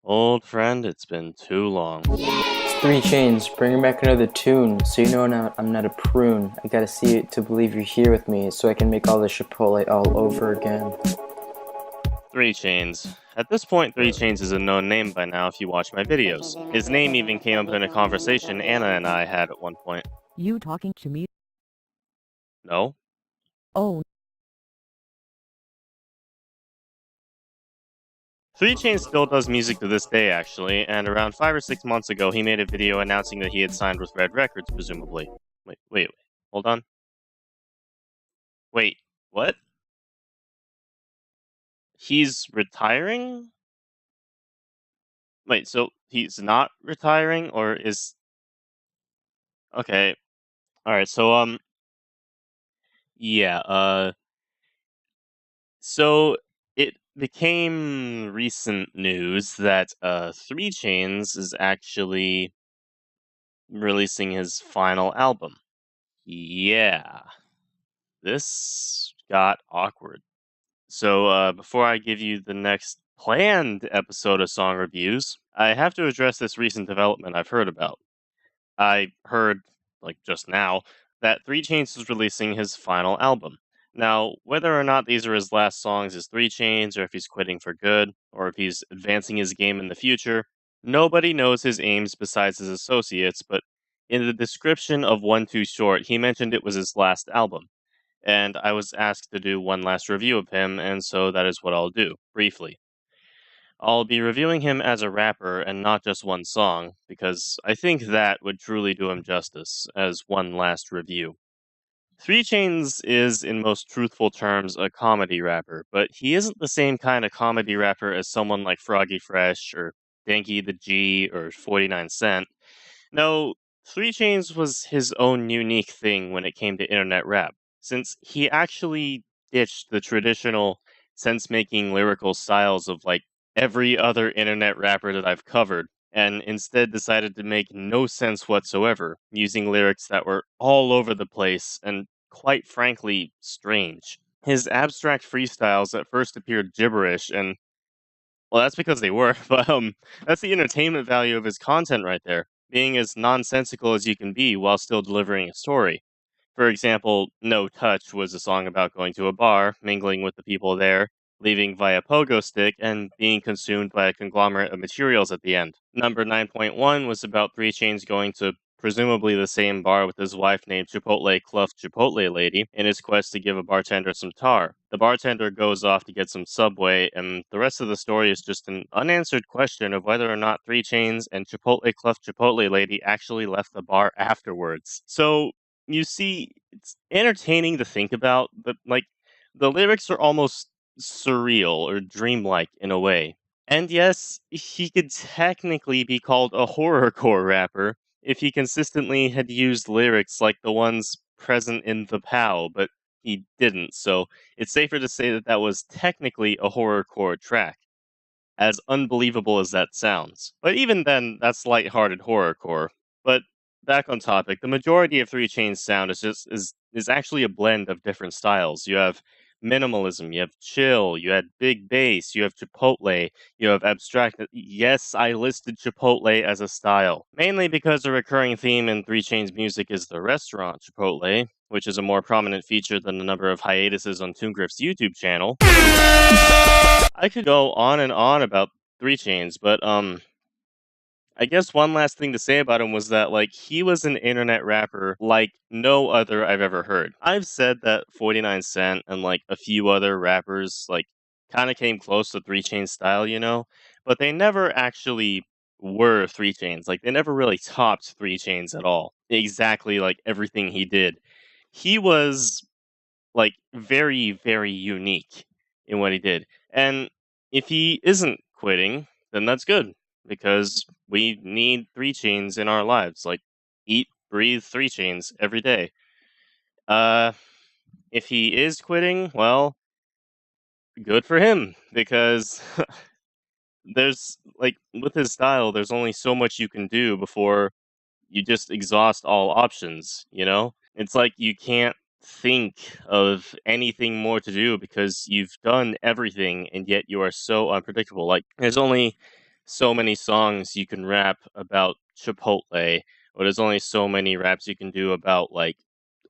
Old friend, it's been too long. It's 3 Chains, bringing back another tune, so you know I'm not a prune. I gotta see it to believe you're here with me, so I can make all the Chipotle all over again. 3 Chains. At this point, 3 Chains is a known name by now if you watch my videos. His name even came up in a conversation Anna and I had at one point. You talking to me? No? Oh, 3 Chains still does music to this day, actually, and around 5 or 6 months ago, he made a video announcing that he had signed with Red Records, presumably. Wait, hold on. Wait, what? He's retiring? Wait, so he's not retiring, or is... Okay, alright, so, yeah, so it became recent news that 3 Chains is actually releasing his final album. Yeah, this got awkward. So before I give you the next planned episode of Song Reviews, I have to address this recent development I've heard about. I heard, like just now, that 3 Chainz is releasing his final album. Now, whether or not these are his last songs as 3 Chainz, or if he's quitting for good, or if he's advancing his game in the future, nobody knows his aims besides his associates, but in the description of One Too Short, he mentioned it was his last album. And I was asked to do one last review of him, and so that is what I'll do, briefly. I'll be reviewing him as a rapper and not just one song, because I think that would truly do him justice, as one last review. 3 Chainz is, in most truthful terms, a comedy rapper, but he isn't the same kind of comedy rapper as someone like Froggy Fresh, or Danky the G, or 49 Cent. No, 3 Chainz was his own unique thing when it came to internet rap, since he actually ditched the traditional sense-making lyrical styles of like every other internet rapper that I've covered, and instead decided to make no sense whatsoever, using lyrics that were all over the place and quite frankly strange. His abstract freestyles at first appeared gibberish, and well, that's because they were, but that's the entertainment value of his content right there, being as nonsensical as you can be while still delivering a story. For example, No Touch was a song about going to a bar, mingling with the people there, leaving via pogo stick, and being consumed by a conglomerate of materials at the end. Number 9.1 was about 3 Chains going to presumably the same bar with his wife named Chipotle Cluff Chipotle Lady in his quest to give a bartender some tar. The bartender goes off to get some Subway, and the rest of the story is just an unanswered question of whether or not 3 Chains and Chipotle Cluff Chipotle Lady actually left the bar afterwards. So, you see, it's entertaining to think about, but like the lyrics are almost surreal or dreamlike in a way. And yes, he could technically be called a horrorcore rapper if he consistently had used lyrics like the ones present in The Pow, but he didn't, so it's safer to say that that was technically a horrorcore track, as unbelievable as that sounds. But even then, that's lighthearted horrorcore. But back on topic, the majority of 3 Chainz sound is actually a blend of different styles. You have minimalism, you have chill, you had big bass, you have chipotle, you have abstract. Yes, I listed chipotle as a style, mainly because a recurring theme in 3 Chainz music is the restaurant chipotle, which is a more prominent feature than the number of hiatuses on Toongriff's YouTube channel. I could go on and on about 3 Chainz, but I guess one last thing to say about him was that like he was an internet rapper like no other I've ever heard. I've said that 49 Cent and like a few other rappers like kind of came close to 3 Chainz style, you know, but they never actually were 3 Chainz. Like they never really topped 3 Chainz at all. Exactly like everything he did. He was like very very unique in what he did. And if he isn't quitting, then that's good because we need 3 Chainz in our lives. Like eat, breathe 3 Chainz every day. Uh if he is quitting, well, good for him because there's like with his style there's only so much you can do before you just exhaust all options, you know? It's like you can't think of anything more to do because you've done everything and yet you are so unpredictable. Like there's only so many songs you can rap about Chipotle, or there's only so many raps you can do about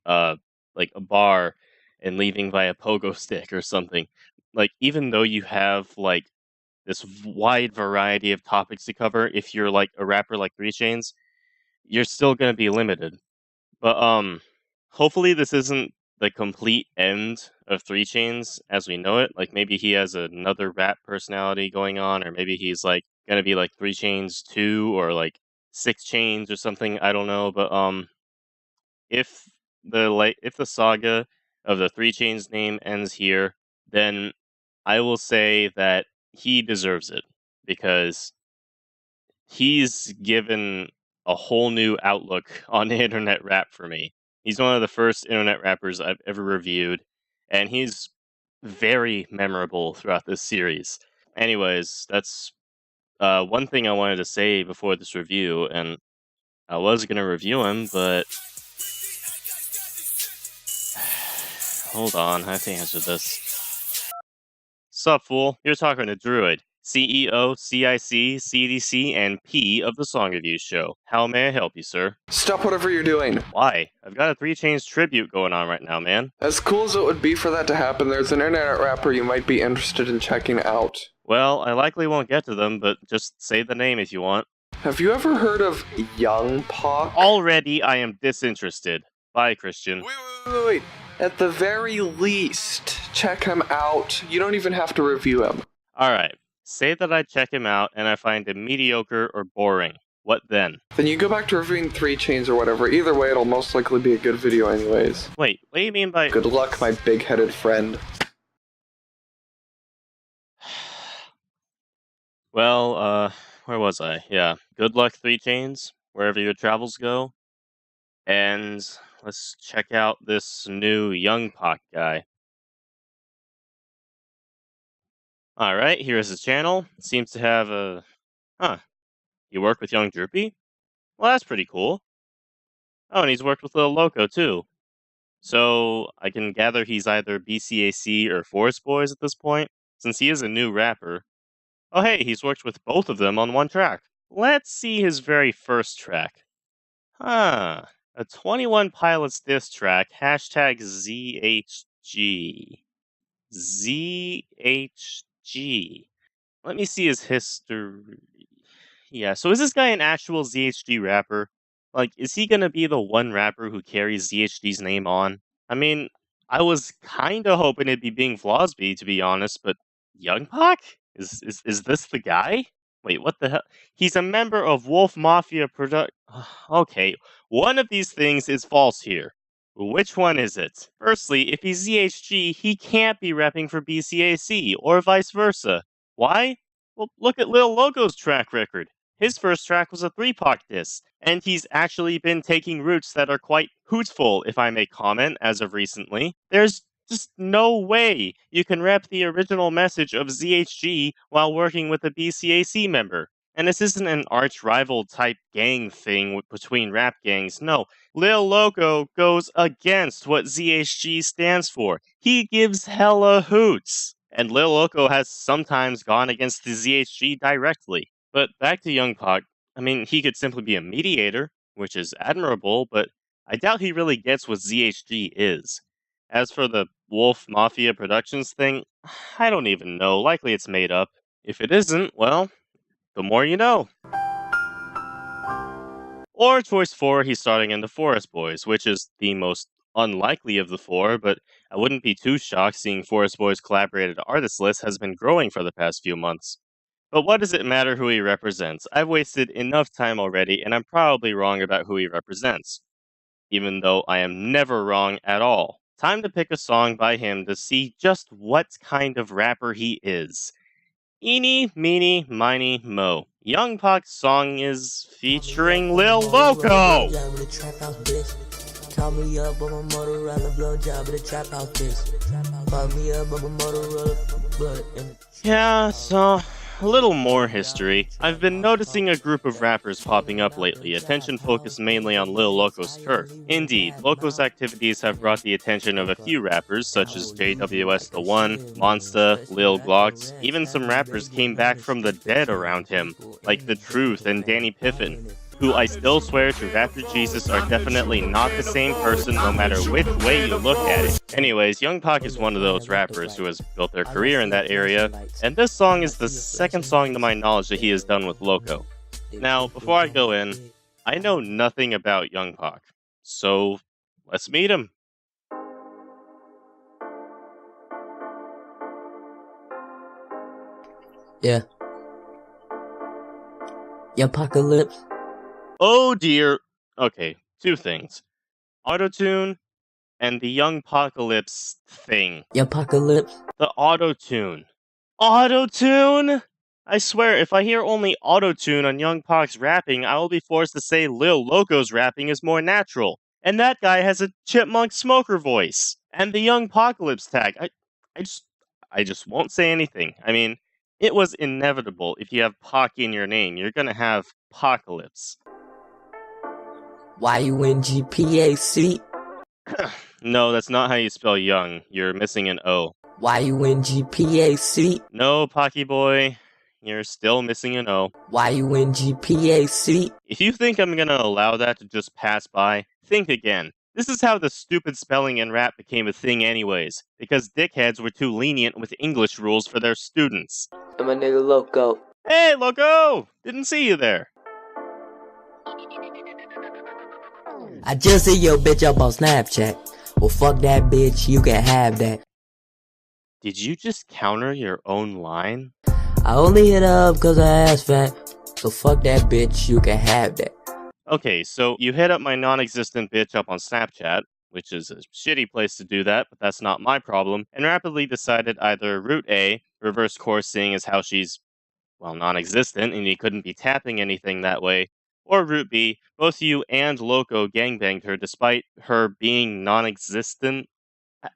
uh a bar and leaving via pogo stick or something. Like even though you have like this wide variety of topics to cover, if you're like a rapper like 3 Chainz, you're still gonna be limited. But hopefully this isn't the complete end of 3 Chainz as we know it. Like maybe he has another rap personality going on, or maybe he's like gonna be like 3 Chainz 2 or like 6 Chainz or something. I don't know. But if if the saga of the 3 Chainz name ends here, then I will say that he deserves it because he's given a whole new outlook on internet rap for me. He's one of the first internet rappers I've ever reviewed, and he's very memorable throughout this series. Anyways, that's one thing I wanted to say before this review, and I was going to review him, but hold on, I have to answer this. Sup, fool? You're talking to Druid, CEO, CIC, CDC, and P of the Song Review Show. How may I help you, sir? Stop whatever you're doing. Why? I've got a 3 Chainz tribute going on right now, man. As cool as it would be for that to happen, there's an internet rapper you might be interested in checking out. Well, I likely won't get to them, but just say the name if you want. Have you ever heard of Young Pac? Already, I am disinterested. Bye, Christian. Wait. At the very least, check him out. You don't even have to review him. Alright, say that I check him out and I find him mediocre or boring. What then? Then you go back to reviewing 3 Chainz or whatever. Either way, it'll most likely be a good video anyways. Wait, what do you mean by... Good luck, my big-headed friend. Well, where was I? Yeah, good luck 3 Chainz, wherever your travels go. And let's check out this new Young Pac guy. Alright, here's his channel. Seems to have a... Huh. You work with Young Droopy? Well, that's pretty cool. Oh, and he's worked with Lil Loko, too. So, I can gather he's either BCAC or Forest Boys at this point, since he is a new rapper. Oh hey, he's worked with both of them on one track. Let's see his very first track. Huh. A 21 Pilots diss track, hashtag ZHG. ZHG. Let me see his history. Yeah, so is this guy an actual ZHG rapper? Like, is he gonna be the one rapper who carries ZHG's name on? I mean, I was kinda hoping it'd be Bing Flosby, to be honest, but Young Pac? Is this the guy? Wait, what the hell? He's a member of Wolf Mafia Okay, one of these things is false here. Which one is it? Firstly, if he's ZHG, he can't be repping for BCAC, or vice versa. Why? Well, look at Lil Loko's track record. His first track was a 3 Pac diss, and he's actually been taking routes that are quite hootful, if I may comment, as of recently. There's just no way you can rep the original message of ZHG while working with a BCAC member. And this isn't an arch-rival type gang thing between rap gangs, no. Lil Loko goes against what ZHG stands for. He gives hella hoots. And Lil Loko has sometimes gone against the ZHG directly. But back to Young Pac, I mean, he could simply be a mediator, which is admirable, but I doubt he really gets what ZHG is. As for the Wolf Mafia Productions thing, I don't even know. Likely it's made up. If it isn't, well, the more you know. Or choice 4, he's starting in the Forest Boys, which is the most unlikely of the 4, but I wouldn't be too shocked seeing Forest Boys' collaborated artist list has been growing for the past few months. But what does it matter who he represents? I've wasted enough time already, and I'm probably wrong about who he represents. Even though I am never wrong at all. Time to pick a song by him to see just what kind of rapper he is. Eeny, meeny, miny, mo. Young Pac's song is featuring Lil Loko! Call me up on my Motorola, blow job at the trap house, bitch. Call me up on my Motorola, blood. Yeah, so a little more history. I've been noticing a group of rappers popping up lately, attention focused mainly on Lil Loko's turf. Indeed, Loko's activities have brought the attention of a few rappers such as JWS The One, Monsta, Lil Glocks. Even some rappers came back from the dead around him, like The Truth and Danny Piffin, who I still swear to Rapper Jesus are definitely not the same person no matter which way you look at it. Anyways, Young Pac is one of those rappers who has built their career in that area, and this song is the second song to my knowledge that he has done with Loko. Now, before I go in, I know nothing about Young Pac, so let's meet him. Yeah. Apocalypse. Oh dear. Okay, two things. Autotune and the Young Apocalypse thing. Apocalypse. The autotune. Autotune? I swear, if I hear only autotune on Young Pac's rapping, I will be forced to say Lil Loko's rapping is more natural. And that guy has a chipmunk smoker voice. And the Young Apocalypse tag. I just won't say anything. I mean, it was inevitable. If you have Pac in your name, you're gonna have Apocalypse. YUNGPAC. No, that's not how you spell young. You're missing an O. YUNGPAC. No, Pocky boy. You're still missing an O. YUNGPAC. If you think I'm gonna allow that to just pass by, think again. This is how the stupid spelling in rap became a thing anyways, because dickheads were too lenient with English rules for their students. I'm a nigga Loko. Hey, Loko! Didn't see you there. I just see your bitch up on Snapchat. Well, fuck that bitch, you can have that. Did you just counter your own line? I only hit her up cause her ass fat. So fuck that bitch, you can have that. Okay, so you hit up my non-existent bitch up on Snapchat, which is a shitty place to do that, but that's not my problem, and rapidly decided either Route A, reverse course seeing as how she's, well, non-existent and you couldn't be tapping anything that way, or Route B, both you and Loko gangbanged her despite her being non-existent.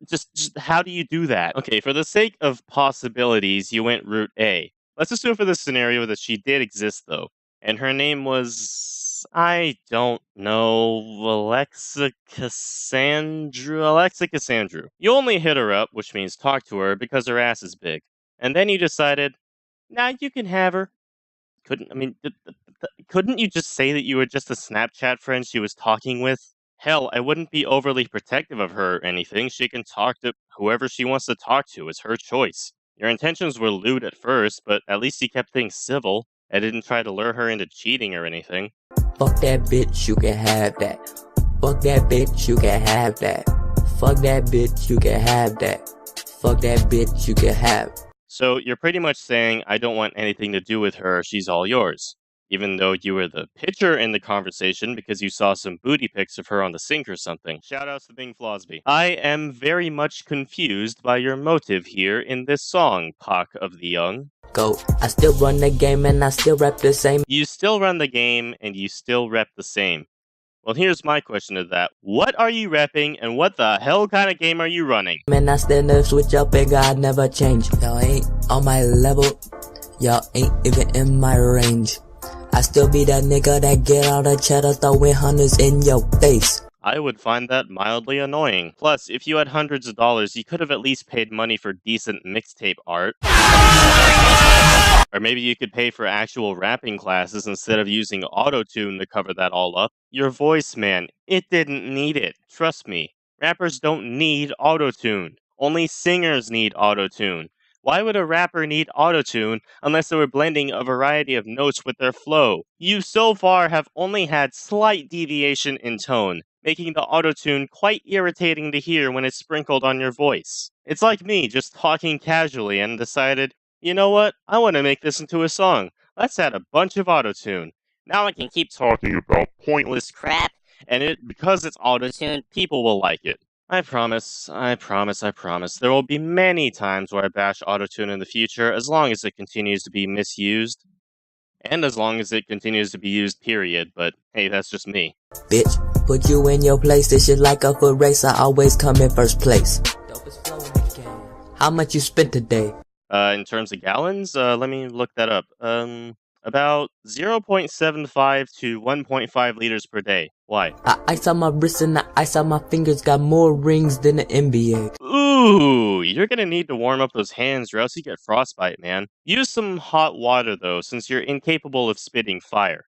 Just how do you do that? Okay, for the sake of possibilities, you went Route A. Let's assume for this scenario that she did exist, though. And her name was, I don't know, Alexa Cassandra. You only hit her up, which means talk to her, because her ass is big. And then you decided, nah, you can have her. Couldn't you just say that you were just a Snapchat friend she was talking with? Hell, I wouldn't be overly protective of her or anything. She can talk to whoever she wants to talk to. It's her choice. Your intentions were lewd at first, but at least you kept things civil. I didn't try to lure her into cheating or anything. Fuck that bitch, you can have that. Fuck that bitch, you can have that. Fuck that bitch, you can have that. Fuck that bitch, you can have. So you're pretty much saying, I don't want anything to do with her, she's all yours. Even though you were the pitcher in the conversation because you saw some booty pics of her on the sink or something. Shoutouts to Bing Flosby. I am very much confused by your motive here in this song, Pac of the Young. Go. I still run the game and I still rap the same. You still run the game and you still rep the same. Well, here's my question to that. What are you repping and what the hell kind of game are you running? Man, I stand up, switch up and God never change. Y'all ain't on my level. Y'all ain't even in my range. I still be that nigga that get all the cheddar throwing hundreds in your face. I would find that mildly annoying. Plus, if you had hundreds of dollars, you could have at least paid money for decent mixtape art. Or maybe you could pay for actual rapping classes instead of using autotune to cover that all up. Your voice, man, it didn't need it. Trust me. Rappers don't need autotune. Only singers need autotune. Why would a rapper need autotune unless they were blending a variety of notes with their flow? You so far have only had slight deviation in tone, making the autotune quite irritating to hear when it's sprinkled on your voice. It's like me just talking casually and decided, you know what, I want to make this into a song. Let's add a bunch of autotune. Now I can keep talking about pointless crap, and because it's autotune, people will like it. I promise. There will be many times where I bash autotune in the future, as long as it continues to be misused. And as long as it continues to be used, period. But hey, that's just me. Bitch, put you in your place. This shit like a foot race. I always come in first place. How much you spent today? In terms of gallons, let me look that up. About 0.75 to 1.5 liters per day. Why? Ice on my wrist and the ice on my fingers got more rings than the NBA. Ooh, you're gonna need to warm up those hands or else you get frostbite, man. Use some hot water though, since you're incapable of spitting fire.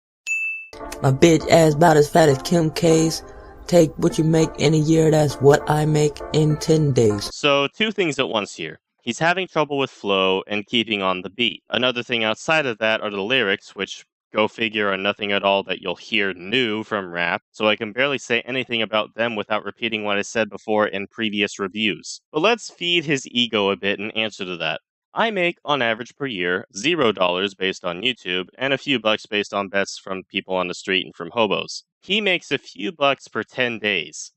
My bitch ass about as fat as Kim K's. Take what you make in a year, that's what I make in 10 days. So, two things at once here. He's having trouble with flow and keeping on the beat. Another thing outside of that are the lyrics, which, go figure, are nothing at all that you'll hear new from rap, so I can barely say anything about them without repeating what I said before in previous reviews. But let's feed his ego a bit in answer to that. I make, on average per year, $0 based on YouTube, and a few bucks based on bets from people on the street and from hobos. He makes a few bucks per 10 days.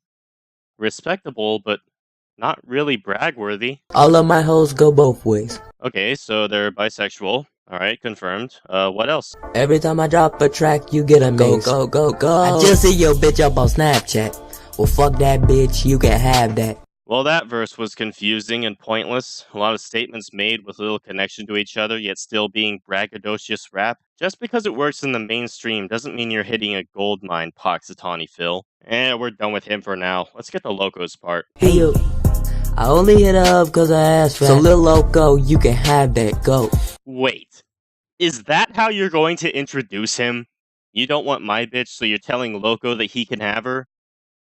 Respectable, but not really brag-worthy. All of my hoes go both ways. Okay, so they're bisexual. Alright, confirmed. What else? Every time I drop a track, you get a maze. Go. I just see your bitch up on Snapchat. Well, fuck that bitch, you can have that. Well, that verse was confusing and pointless. A lot of statements made with little connection to each other, yet still being braggadocious rap. Just because it works in the mainstream doesn't mean you're hitting a gold mine, Poxitani Phil. We're done with him for now. Let's get the Loko's part. Hey yo, I only hit her up cause I asked for that. So Lil Loko, you can have that, go. Wait, is that how you're going to introduce him? You don't want my bitch, so you're telling Loko that he can have her?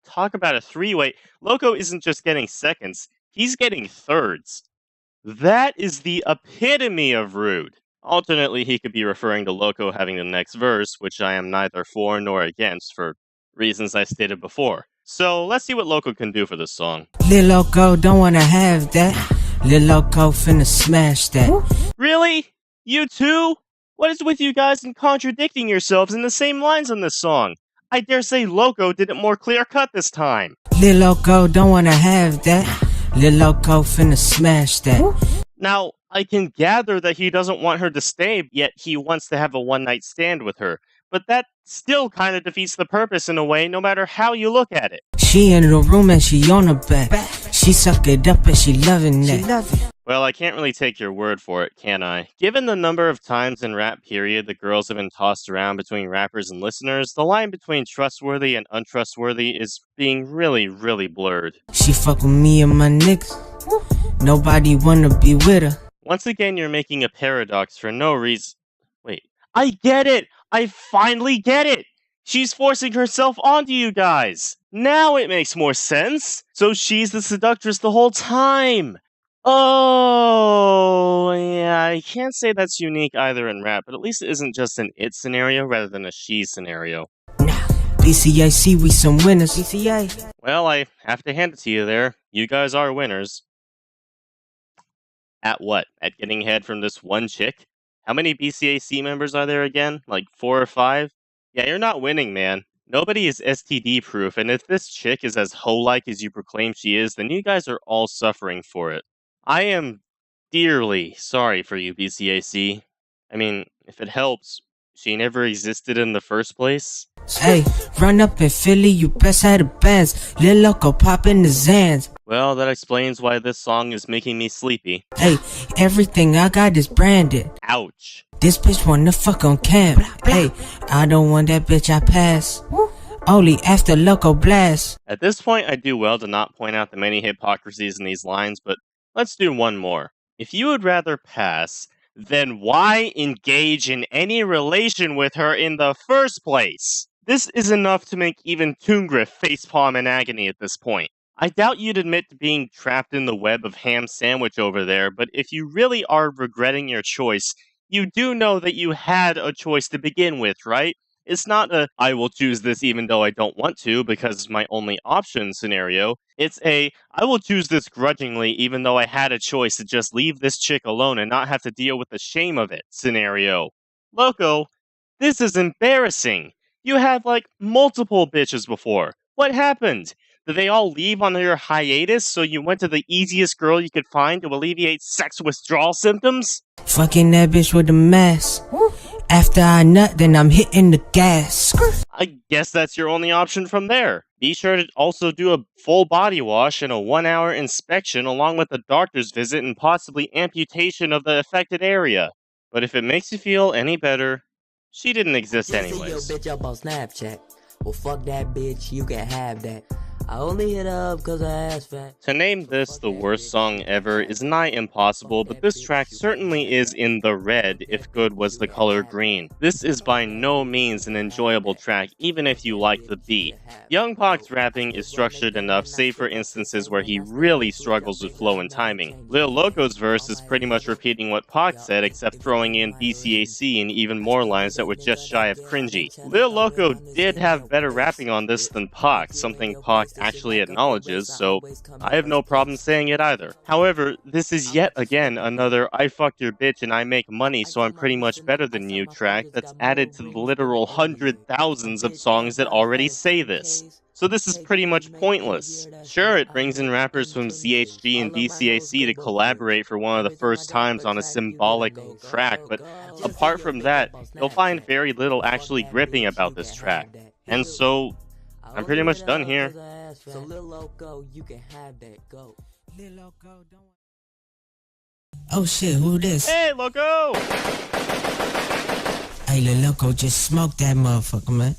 Talk about a three-way. Loko isn't just getting seconds, he's getting thirds. That is the epitome of rude. Alternately, he could be referring to Loko having the next verse, which I am neither for nor against for reasons I stated before. So let's see what Loko can do for this song. Lil Loko don't wanna have that. Lil Loko finna smash that. Really? You too? What is with you guys and contradicting yourselves in the same lines on this song? I dare say Loko did it more clear-cut this time. Lil Loko don't wanna have that. Lil Loko finna smash that. Now, I can gather that he doesn't want her to stay, yet he wants to have a one-night stand with her. But that still kind of defeats the purpose in a way, no matter how you look at it. She in the room and she on her back. She suck it up and she loving that. Well, I can't really take your word for it, can I? Given the number of times in rap period the girls have been tossed around between rappers and listeners, the line between trustworthy and untrustworthy is being really, really blurred. She fuck with me and my niggas. Nobody wanna be with her. Once again, you're making a paradox for no reason. Wait, I get it! I finally get it! She's forcing herself onto you guys! Now it makes more sense! So she's the seductress the whole time! Oh, yeah, I can't say that's unique either in rap, but at least it isn't just an it scenario rather than a she scenario. BCAC, we some winners. BCA. Well, I have to hand it to you there. You guys are winners. At what? At getting head from this one chick? How many BCAC members are there again? Like 4 or 5? Yeah, you're not winning, man. Nobody is STD proof, and if this chick is as hoe-like as you proclaim she is, then you guys are all suffering for it. I am dearly sorry for you, BCAC. I mean, if it helps, she never existed in the first place. Hey, run up in Philly, you best have the bands. Lil Loko pop in the Zans. Well, that explains why this song is making me sleepy. Hey, everything I got is branded. Ouch. This bitch wanna fuck on camp. Hey, I don't want that bitch, I pass. Only after Loko blast. At this point, I do well to not point out the many hypocrisies in these lines, but let's do one more. If you would rather pass, then why engage in any relation with her in the first place? This is enough to make even Toongriff facepalm in agony at this point. I doubt you'd admit to being trapped in the web of ham sandwich over there, but if you really are regretting your choice, you do know that you had a choice to begin with, right? It's not a, I will choose this even though I don't want to because it's my only option scenario. It's a, I will choose this grudgingly even though I had a choice to just leave this chick alone and not have to deal with the shame of it scenario. Loko, this is embarrassing. You had like multiple bitches before. What happened? Did they all leave on your hiatus so you went to the easiest girl you could find to alleviate sex withdrawal symptoms? Fucking that bitch with the mask. After I nut, then I'm hitting the gas. I guess that's your only option from there. Be sure to also do a full body wash and a 1-hour inspection along with a doctor's visit and possibly amputation of the affected area. But if it makes you feel any better, she didn't exist Just see anyways. your bitch up on Snapchat. Well, fuck that bitch, you can have that. I only hit her up cause her ass fat. To name this the worst song ever is nigh impossible, but this track certainly is in the red if good was the color green. This is by no means an enjoyable track, even if you like the beat. Young Pac's rapping is structured enough, save for instances where he really struggles with flow and timing. Lil Loko's verse is pretty much repeating what Pac said, except throwing in BCAC and even more lines that were just shy of cringy. Lil Loko did have better rapping on this than Pac, something Pac actually acknowledges, so I have no problem saying it either. However, this is yet again another I fucked your bitch and I make money so I'm pretty much better than you track that's added to the literal thousands of songs that already say this. So this is pretty much pointless. Sure, it brings in rappers from ZHG and BCAC to collaborate for one of the first times on a symbolic track, but apart from that, you'll find very little actually gripping about this track. And so, I'm pretty much done here. So Lil Loko, you can have that, go. Oh shit, who this? Hey, Loko! Hey, Lil Loko, just smoke that motherfucker, man.